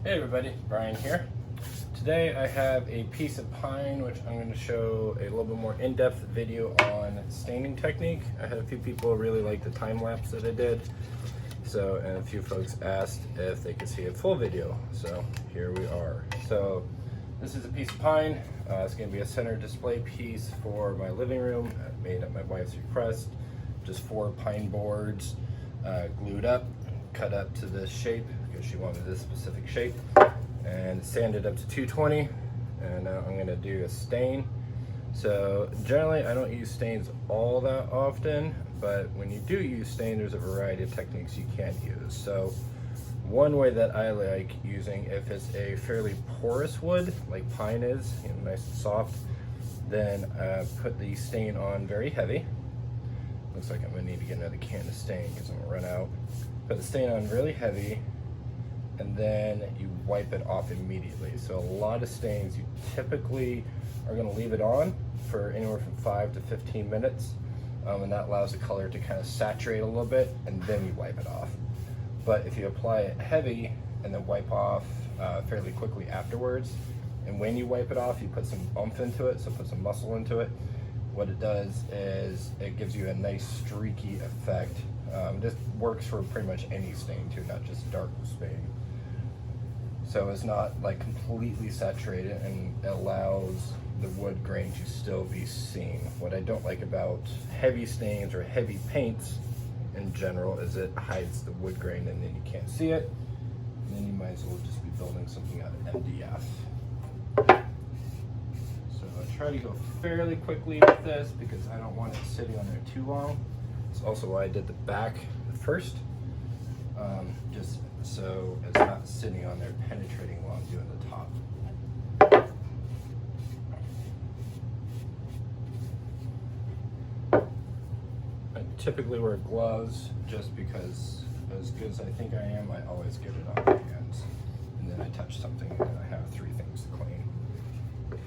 Hey everybody, Brian here. Today I have a piece of pine which I'm going to show a little bit more in-depth video on staining technique. I had a few people really like the time lapse that I did, and a few folks asked if they could see a full video, so here we are. So this is a piece of pine. It's going to be a center display piece for my living room. I made at my wife's request. Just 4 pine boards glued up, cut up to this shape because she wanted this specific shape, and sanded up to 220. And now I'm going to do a stain. So generally I don't use stains all that often, but when you do use stain, there's a variety of techniques you can use. So one way that I like using, if it's a fairly porous wood like pine is, nice and soft, then put the stain on very heavy. Looks like I'm gonna need to get another can of stain because I'm gonna run out. Put the stain on really heavy, and then you wipe it off immediately. So a lot of stains, you typically are gonna leave it on for anywhere from 5 to 15 minutes, and that allows the color to kind of saturate a little bit, and then you wipe it off. But if you apply it heavy and then wipe off fairly quickly afterwards, and when you wipe it off, you put some oomph into it, so put some muscle into it, what it does is it gives you a nice streaky effect. This works for pretty much any stain too, not just dark stain. So it's not like completely saturated, and it allows the wood grain to still be seen. What I don't like about heavy stains or heavy paints in general is it hides the wood grain and then you can't see it. And then you might as well just be building something out of MDF. I try to go fairly quickly with this because I don't want it sitting on there too long. It's also why I did the back first, just so it's not sitting on there penetrating while I'm doing the top. I typically wear gloves just because, as good as I think I am, I always get it on my hands. And then I touch something and then I have 3 things to clean.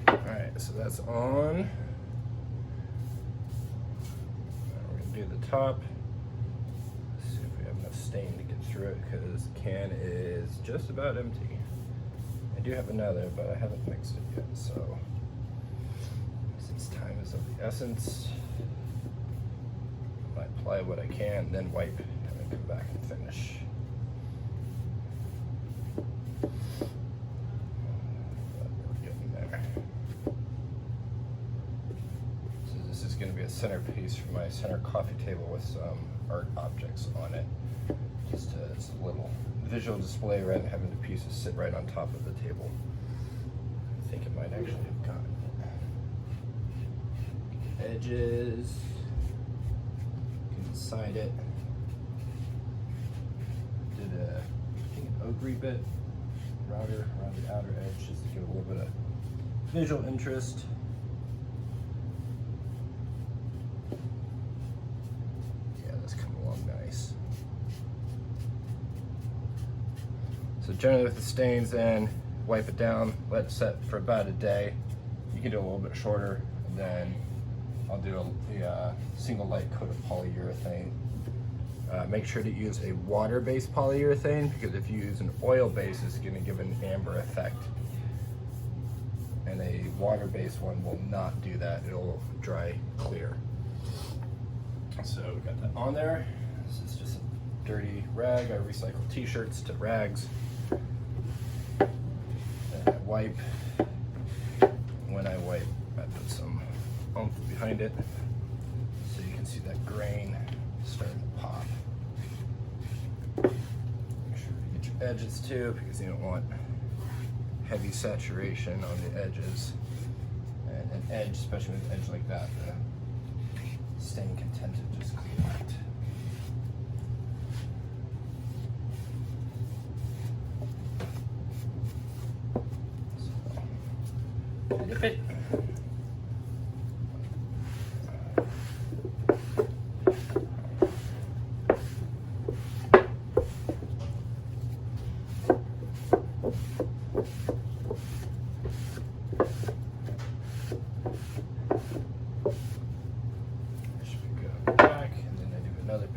Alright, so that's on. Now we're going to do the top. Let's see if we have enough stain to get through it because the can is just about empty. I do have another, but I haven't mixed it yet, so since time is of the essence, I apply what I can, then wipe, and then come back and finish. Going to be a centerpiece for my center coffee table with some art objects on it. Just it's a little visual display rather than having the pieces sit right on top of the table. I think it might actually have gotten edges inside it. Did I think an ochre bit around the outer edge just to give a little bit of visual interest. Nice. So generally with the stains, then wipe it down, let it set for about a day. You can do a little bit shorter, and then I'll do a single light coat of polyurethane. Make sure to use a water-based polyurethane, because if you use an oil-based, it's going to give an amber effect. And a water-based one will not do that. It'll dry clear. So we got that on there. This is just a dirty rag. I recycle t-shirts to rags. And I wipe. When I wipe, I put some oomph behind it so you can see that grain starting to pop. Make sure to get your edges too, because you don't want heavy saturation on the edges. And an edge, especially with an edge like that, the stain can tend to just clean out. So, dip it.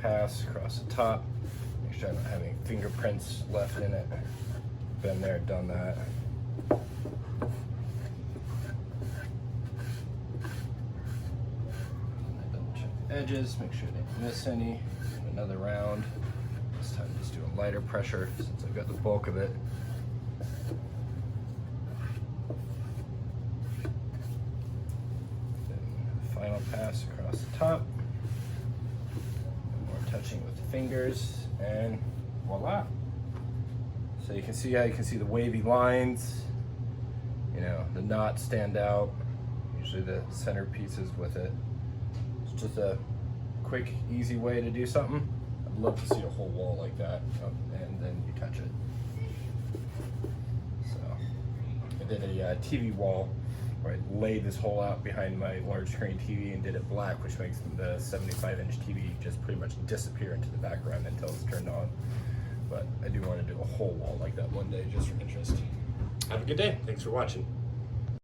Pass across the top, make sure I don't have any fingerprints left in it. been there, done that. Double check the edges, make sure I didn't miss any. Another round. This time just doing lighter pressure since I've got the bulk of it. Final pass across the top. More touching with the fingers, and voila. So you can see how you can see the wavy lines. You know, the knots stand out. Usually the center pieces with it. It's just a quick, easy way to do something. I'd love to see a whole wall like that, and then you touch it. So I did a TV wall where I laid this hole out behind my large screen TV and did it black, which makes the 75-inch TV just pretty much disappear into the background until it's turned on. But I do want to do a whole wall like that one day just for interest. Have a good day. Thanks for watching.